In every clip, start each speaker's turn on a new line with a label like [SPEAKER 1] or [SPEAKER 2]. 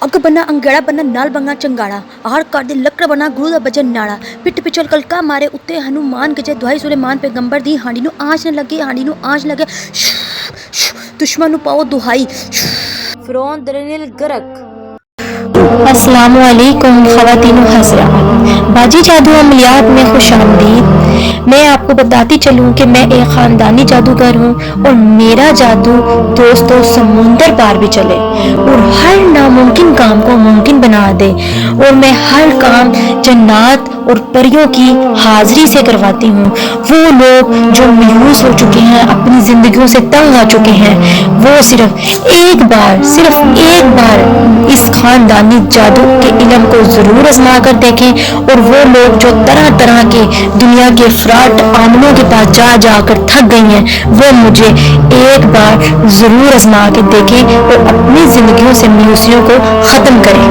[SPEAKER 1] ਅੱਗ ਬੰਨਾ ਅੰਗੜਾ ਬੰਨਾ ਨਾਲ ਬੰਗਾ ਚੰਗਾੜਾ ਆੜ ਕਰਦੇ ਲੱਕੜ ਬਣਾ ਗੁਰੂ ਦਾ ਭਜਨ ਨਾੜਾ ਪਿੱਠ ਪਿਛਲ ਕਲਕਾ ਮਾਰੇ ਉੱਤੇ ਹਨੂਮਾਨ ਗਜੇ ਦੁਹਾਈ ਸੁਲੇਮਾਨ ਪੈਗੰਬਰ ਦੀ ਹਾਂਡੀ ਨੂੰ ਆਂਚ ਨਾ ਲੱਗੇ ਹਾਂਡੀ ਨੂੰ ਆਂਚ ਲੱਗੇ ਦੁਸ਼ਮਣ ਨੂੰ ਪਾਓ ਦੁਹਾਈ ਫਿਰੌਨ ਦਰਨਿਲ ਗਰਕ।
[SPEAKER 2] अस्सलामु अलैकुम ख़वातीन हज़रात, बाजी जादू अमलियात में खुश आमदीद। मैं आपको बताती चलूँ कि मैं एक ख़ानदानी जादूगर हूँ और मेरा जादू दोस्तों समुंदर पार भी चले और हर नामुमकिन काम को मुमकिन बना दे। और मैं हर काम जन्नात और परियों की हाजिरी से करवाती हूँ। वो लोग जो मायूस हो चुके हैं, अपनी ज़िंदगियों से तंग आ चुके हैं, वो सिर्फ एक बार इस खानदानी जादू के इल्म को ज़रूर आज़मा कर देखें। और वो लोग जो तरह तरह के दुनिया के फ्रॉड आमलों के पास जा कर थक गई हैं, वो मुझे एक बार ज़रूर आज़मा के देखें और अपनी ज़िंदगियों से मायूसियों को ख़त्म करें।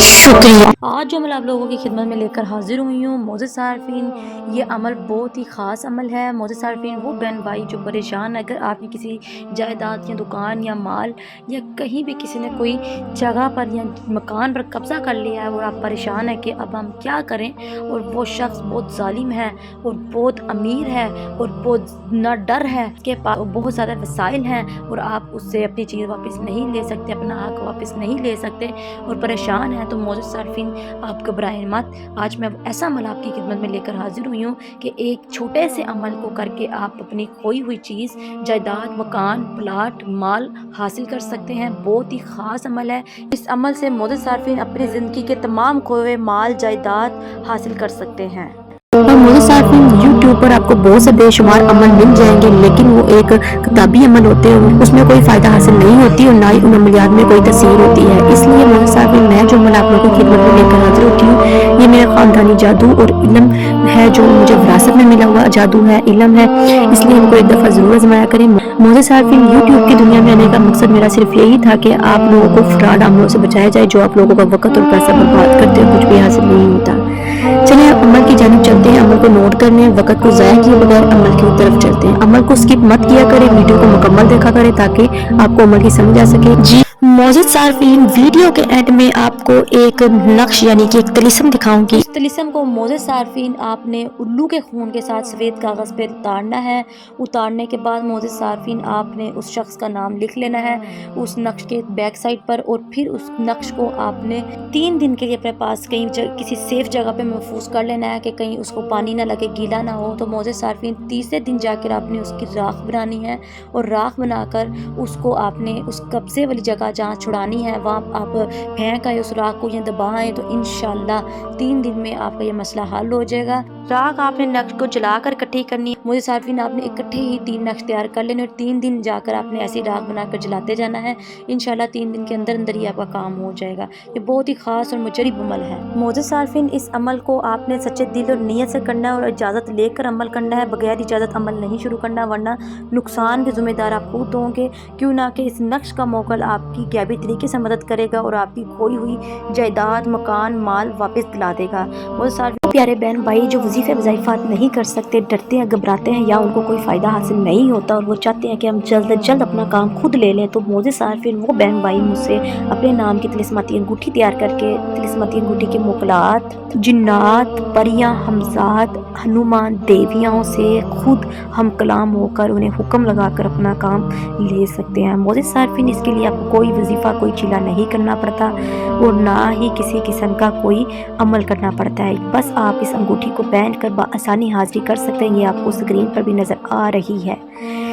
[SPEAKER 2] शुक्रिया।
[SPEAKER 1] आज जो अमल आप लोगों की खिदमत में लेकर हाजिर हुई हूँ मोअज़्ज़िज़ सारफीन, ये अमल बहुत ही ख़ास अमल है। मोअज़्ज़िज़ सारफीन वो बहन भाई जो परेशान, अगर आपने किसी जायदाद या दुकान या माल या कहीं भी किसी ने कोई जगह पर या मकान पर कब्ज़ा कर लिया है और आप परेशान है कि अब हम क्या करें, और वो शख्स बहुत ज़ालिम है और बहुत अमीर है और बहुत ना डर है कि बहुत ज़्यादा वसाइल हैं और आप उससे अपनी चीज़ वापस नहीं ले सकते, अपना हक वापस नहीं ले सकते और परेशान हैं, तो मोअज़्ज़िज़ सारफीन आप घबराएं मत। आज मैं ऐसा अमल आपकी खिदमत में लेकर हाजिर हुई हूँ कि एक छोटे से अमल को करके आप अपनी खोई हुई चीज़, जायदाद, मकान, प्लाट, माल हासिल कर सकते हैं। बहुत ही ख़ास अमल है। इस अमल से मोअज़्ज़िज़ सारफीन अपनी ज़िंदगी के तमाम खोए हुए माल, जायदाद हासिल कर सकते हैं।
[SPEAKER 2] और मोअज़्ज़िज़ सारफीन यूट्यूब पर आपको बहुत से बेशुमार अमल मिल जाएंगे, लेकिन वो एक किताबी अमल होते हैं, उसमें कोई फ़ायदा हासिल नहीं होती और ना ही उन अमलियात में कोई तसीर होती है। इसलिए मोअज़्ज़िज़ सारफीन मैं जो अमल आप लोगों की खिदमत में लेकर हाजिर होती हूँ, ये मेरा ख़ानदानी जादू और इल्म है, जो मुझे विरासत में मिला हुआ जादू है, इल्म है। इसलिए इनको एक दफ़ा ज़रूर आज़माया करें। मोअज़्ज़िज़ सारफीन यूट्यूब की दुनिया में आने का मकसद मेरा सिर्फ यही था कि आप लोगों को फ्रॉड अमलों से बचाया जाए, जो आप लोगों का वक्त और पैसा बर्बाद करते हैं, कुछ भी हासिल नहीं होता। चलिए अमल की जानिब चलते हैं। अमल को नोट करने, वक्त को ज़ाया किए बगैर अमल की तरफ चलते हैं। अमल को स्किप मत किया करें, वीडियो को मुकम्मल देखा करें ताकि आपको अमल की समझ आ सके। जी मोअज़्ज़िज़ सारफीन, वीडियो के एंड में आपको एक नक्श यानी कि एक तिलिस्म दिखाऊंगी।
[SPEAKER 1] इस तिलिस्म को मोअज़्ज़िज़ सारफीन आपने उल्लू के खून के साथ सफ़ेद कागज़ पे उतारना है। उतारने के बाद मोअज़्ज़िज़ सारफीन आपने उस शख्स का नाम लिख लेना है उस नक्श के बैक साइड पर, और फिर उस नक्श को आपने 3 दिन के लिए अपने पास कहीं किसी सेफ जगह पे महफूज कर लेना है कि कहीं उसको पानी ना लगे, गीला ना हो। तो मोअज़्ज़िज़ सारफीन तीसरे दिन जाकर आपने उसकी राख बनानी है और राख बनाकर उसको आपने उस कब्ज़े वाली जगह जहाँ छुड़ानी है वहाँ आप फेंक आए उस राख को या दबाएं, तो इंशाल्लाह 3 दिन में आपका ये मसला हल हो जाएगा। राख आपने नक्श को जलाकर इकट्ठी करनी है। मोअज़्ज़िज़ सारफीन आपने इकट्ठे ही 3 नक्श तैयार कर लेने और 3 दिन जाकर आपने ऐसी राख बनाकर जलाते जाना है। इंशाल्लाह 3 दिन के अंदर अंदर ही आपका काम हो जाएगा। ये बहुत ही ख़ास और मुजरिब अमल है। मोअज़्ज़िज़ सारफीन इस अमल को आपने सच्चे दिल और नीयत से करना है और इजाज़त लेकर अमल करना है, बगैर इजाज़त अमल नहीं शुरू करना, वरना नुकसान के ज़िम्मेदार आप खुद होंगे। क्यों ना कि इस नक्श का मोकल आपकी गैबी तरीके से मदद करेगा और आपकी खोई हुई जायदाद, मकान, माल वापस दिला देगा। मोअज़्ज़िज़ सारफीन प्यारे बहन भाई जो वजीफ़े वज़ाइफ़ात नहीं कर सकते, डरते हैं, घबराते हैं या उनको कोई फ़ायदा हासिल नहीं होता और वो चाहते हैं कि हम जल्द से जल्द अपना काम खुद ले लें, तो मोअज़्ज़िज़ सारफीन वो बहन भाई मुझसे अपने नाम की तिलिस्माती अंगूठी तैयार करके तिलिस्माती अंगूठी के मोकलात, जिन्नात, परियां, हमज़ात, हनुमान, देवियों से खुद हम कलाम होकर उन्हें हुक्म लगाकर अपना काम ले सकते हैं। मोअज़्ज़िज़ सारफीन इसके लिए आपको कोई वजीफ़ा, कोई चिला नहीं करना पड़ता और ना ही किसी किस्म का कोई अमल करना पड़ता है। बस आप इस अंगूठी को पहन कर बआसानी हाजिरी कर सकते हैं। ये आपको स्क्रीन पर भी नज़र आ रही है।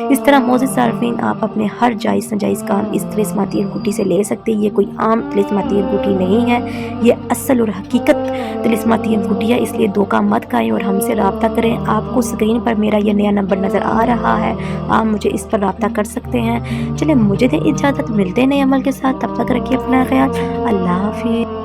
[SPEAKER 1] इस तरह मोअज़्ज़िज़ सारफीन आप अपने हर जायज़ नाजायज़ काम इस तिलिस्माती अंगूठी से ले सकते हैं। ये कोई आम तिलिस्माती अंगूठी नहीं है, ये असल और हकीकत तिलिस्माती अंगूठी है। इसलिए धोखा मत खाएं और हमसे रब्ता करें। आपको स्क्रीन पर मेरा ये नया नंबर नज़र आ रहा है, आप मुझे इस पर रब्ता कर सकते हैं। चलिए मुझे दें इजाज़त, मिलते हैं नए अमल के साथ। तब तक रखिए अपना ख्याल। अल्लाह हाफ़िज़।